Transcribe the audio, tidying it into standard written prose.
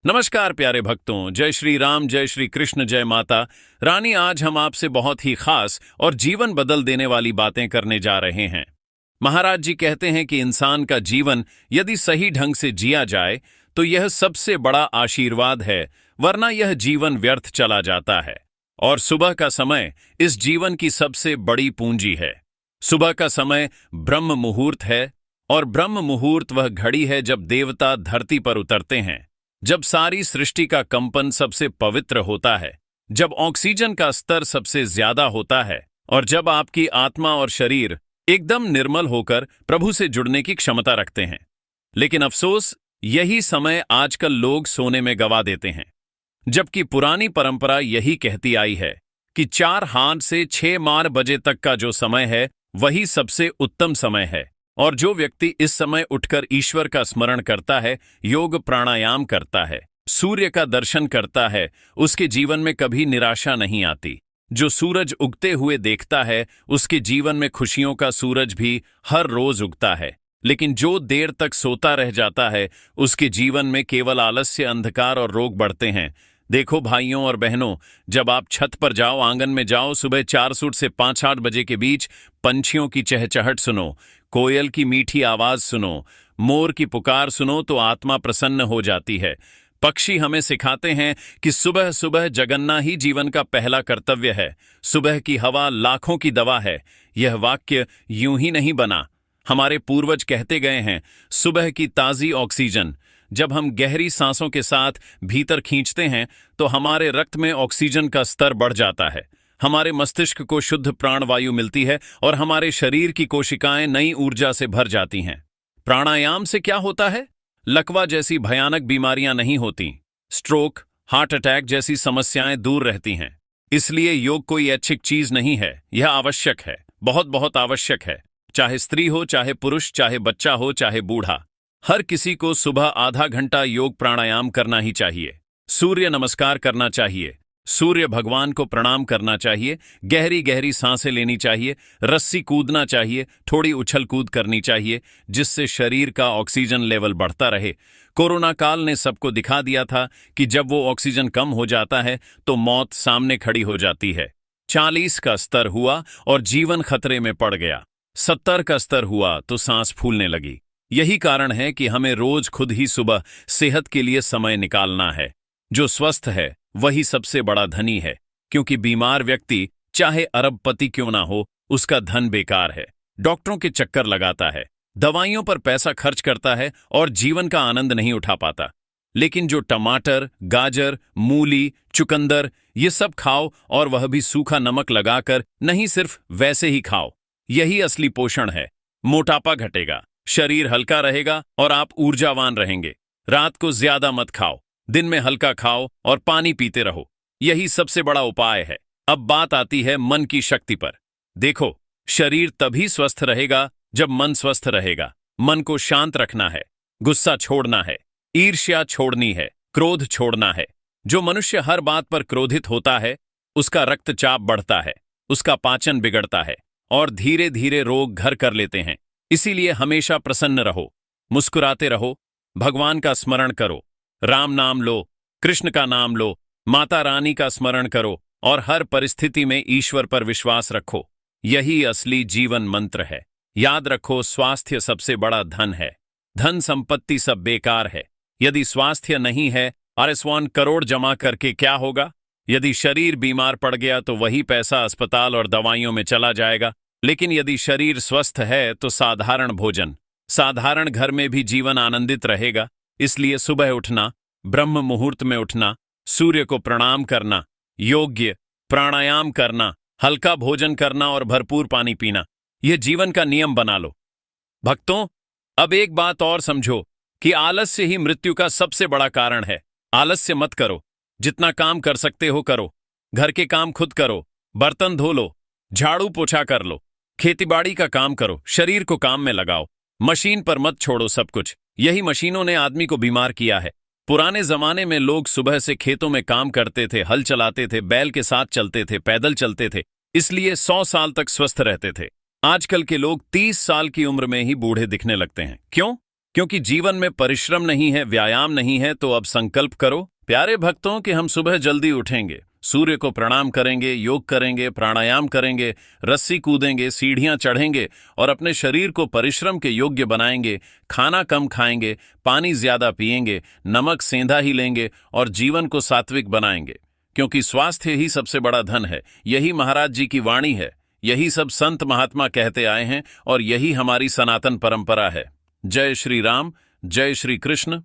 नमस्कार प्यारे भक्तों, जय श्री राम, जय श्री कृष्ण, जय माता रानी। आज हम आपसे बहुत ही खास और जीवन बदल देने वाली बातें करने जा रहे हैं। महाराज जी कहते हैं कि इंसान का जीवन यदि सही ढंग से जिया जाए तो यह सबसे बड़ा आशीर्वाद है, वरना यह जीवन व्यर्थ चला जाता है। और सुबह का समय इस जीवन की सबसे बड़ी पूंजी है। सुबह का समय ब्रह्म मुहूर्त है, और ब्रह्म मुहूर्त वह घड़ी है जब देवता धरती पर उतरते हैं, जब सारी सृष्टि का कंपन सबसे पवित्र होता है, जब ऑक्सीजन का स्तर सबसे ज्यादा होता है, और जब आपकी आत्मा और शरीर एकदम निर्मल होकर प्रभु से जुड़ने की क्षमता रखते हैं। लेकिन अफसोस, यही समय आजकल लोग सोने में गवा देते हैं, जबकि पुरानी परंपरा यही कहती आई है कि 4 हाथ से 6 बजे तक का जो समय है वही सबसे उत्तम समय है। और जो व्यक्ति इस समय उठकर ईश्वर का स्मरण करता है, योग प्राणायाम करता है, सूर्य का दर्शन करता है, उसके जीवन में कभी निराशा नहीं आती। जो सूरज उगते हुए देखता है, उसके जीवन में खुशियों का सूरज भी हर रोज उगता है। लेकिन जो देर तक सोता रह जाता है, उसके जीवन में केवल आलस्य, अंधकार और रोग बढ़ते हैं। देखो भाइयों और बहनों, जब आप छत पर जाओ, आंगन में जाओ, सुबह 4 से 5-8 बजे के बीच पंछियों की चहचहट सुनो, कोयल की मीठी आवाज सुनो, मोर की पुकार सुनो तो आत्मा प्रसन्न हो जाती है। पक्षी हमें सिखाते हैं कि सुबह सुबह जगन्ना ही जीवन का पहला कर्तव्य है। सुबह की हवा लाखों की दवा है। यह वाक्य यूं ही नहीं बना, हमारे पूर्वज कहते गए हैं। सुबह की ताजी ऑक्सीजन जब हम गहरी सांसों के साथ भीतर खींचते हैं तो हमारे रक्त में ऑक्सीजन का स्तर बढ़ जाता है, हमारे मस्तिष्क को शुद्ध प्राणवायु मिलती है और हमारे शरीर की कोशिकाएं नई ऊर्जा से भर जाती हैं। प्राणायाम से क्या होता है? लकवा जैसी भयानक बीमारियां नहीं होती, स्ट्रोक, हार्ट अटैक जैसी समस्याएं दूर रहती हैं। इसलिए योग कोई ऐच्छिक चीज नहीं है, यह आवश्यक है, बहुत बहुत आवश्यक है। चाहे स्त्री हो, चाहे पुरुष, चाहे बच्चा हो, चाहे बूढ़ा, हर किसी को सुबह आधा घंटा योग प्राणायाम करना ही चाहिए। सूर्य नमस्कार करना चाहिए, सूर्य भगवान को प्रणाम करना चाहिए, गहरी गहरी सांसें लेनी चाहिए, रस्सी कूदना चाहिए, थोड़ी उछल कूद करनी चाहिए, जिससे शरीर का ऑक्सीजन लेवल बढ़ता रहे। कोरोना काल ने सबको दिखा दिया था कि जब वो ऑक्सीजन कम हो जाता है तो मौत सामने खड़ी हो जाती है। 40 का स्तर हुआ और जीवन खतरे में पड़ गया। 70 का स्तर हुआ तो सांस फूलने लगी। यही कारण है कि हमें रोज खुद ही सुबह सेहत के लिए समय निकालना है। जो स्वस्थ है वही सबसे बड़ा धनी है, क्योंकि बीमार व्यक्ति चाहे अरबपति क्यों ना हो, उसका धन बेकार है। डॉक्टरों के चक्कर लगाता है, दवाइयों पर पैसा खर्च करता है और जीवन का आनंद नहीं उठा पाता। लेकिन जो टमाटर, गाजर, मूली, चुकंदर ये सब खाओ, और वह भी सूखा नमक लगाकर, नहीं सिर्फ वैसे ही खाओ, यही असली पोषण है। मोटापा घटेगा, शरीर हल्का रहेगा और आप ऊर्जावान रहेंगे। रात को ज्यादा मत खाओ, दिन में हल्का खाओ और पानी पीते रहो, यही सबसे बड़ा उपाय है। अब बात आती है मन की शक्ति पर। देखो, शरीर तभी स्वस्थ रहेगा जब मन स्वस्थ रहेगा। मन को शांत रखना है, गुस्सा छोड़ना है, ईर्ष्या छोड़नी है, क्रोध छोड़ना है। जो मनुष्य हर बात पर क्रोधित होता है, उसका रक्तचाप बढ़ता है, उसका पाचन बिगड़ता है और धीरे धीरे रोग घर कर लेते हैं। इसीलिए हमेशा प्रसन्न रहो, मुस्कुराते रहो, भगवान का स्मरण करो, राम नाम लो, कृष्ण का नाम लो, माता रानी का स्मरण करो और हर परिस्थिति में ईश्वर पर विश्वास रखो। यही असली जीवन मंत्र है। याद रखो, स्वास्थ्य सबसे बड़ा धन है। धन संपत्ति सब बेकार है यदि स्वास्थ्य नहीं है। और 1 करोड़ जमा करके क्या होगा? यदि शरीर बीमार पड़ गया तो वही पैसा अस्पताल और दवाइयों में चला जाएगा। लेकिन यदि शरीर स्वस्थ है तो साधारण भोजन, साधारण घर में भी जीवन आनंदित रहेगा। इसलिए सुबह उठना, ब्रह्म मुहूर्त में उठना, सूर्य को प्रणाम करना, योग्य प्राणायाम करना, हल्का भोजन करना और भरपूर पानी पीना, यह जीवन का नियम बना लो। भक्तों, अब एक बात और समझो कि आलस्य ही मृत्यु का सबसे बड़ा कारण है। आलस्य मत करो, जितना काम कर सकते हो करो। घर के काम खुद करो, बर्तन धो लो, झाड़ू पोछा कर लो, खेतीबाड़ी का काम करो, शरीर को काम में लगाओ। मशीन पर मत छोड़ो सब कुछ, यही मशीनों ने आदमी को बीमार किया है। पुराने जमाने में लोग सुबह से खेतों में काम करते थे, हल चलाते थे, बैल के साथ चलते थे, पैदल चलते थे, इसलिए 100 साल तक स्वस्थ रहते थे। आजकल के लोग 30 साल की उम्र में ही बूढ़े दिखने लगते हैं। क्यों? क्योंकि जीवन में परिश्रम नहीं है, व्यायाम नहीं है, तो अब संकल्प करो प्यारे भक्तों कि हम सुबह जल्दी उठेंगे, सूर्य को प्रणाम करेंगे, योग करेंगे, प्राणायाम करेंगे, रस्सी कूदेंगे, सीढ़ियां चढ़ेंगे और अपने शरीर को परिश्रम के योग्य बनाएंगे, खाना कम खाएंगे, पानी ज्यादा पिएंगे, नमक सेंधा ही लेंगे और जीवन को सात्विक बनाएंगे। क्योंकि स्वास्थ्य ही सबसे बड़ा धन है। यही महाराज जी की वाणी है, यही सब संत महात्मा कहते आए हैं और यही हमारी सनातन परंपरा है। जय श्री राम, जय श्री कृष्ण।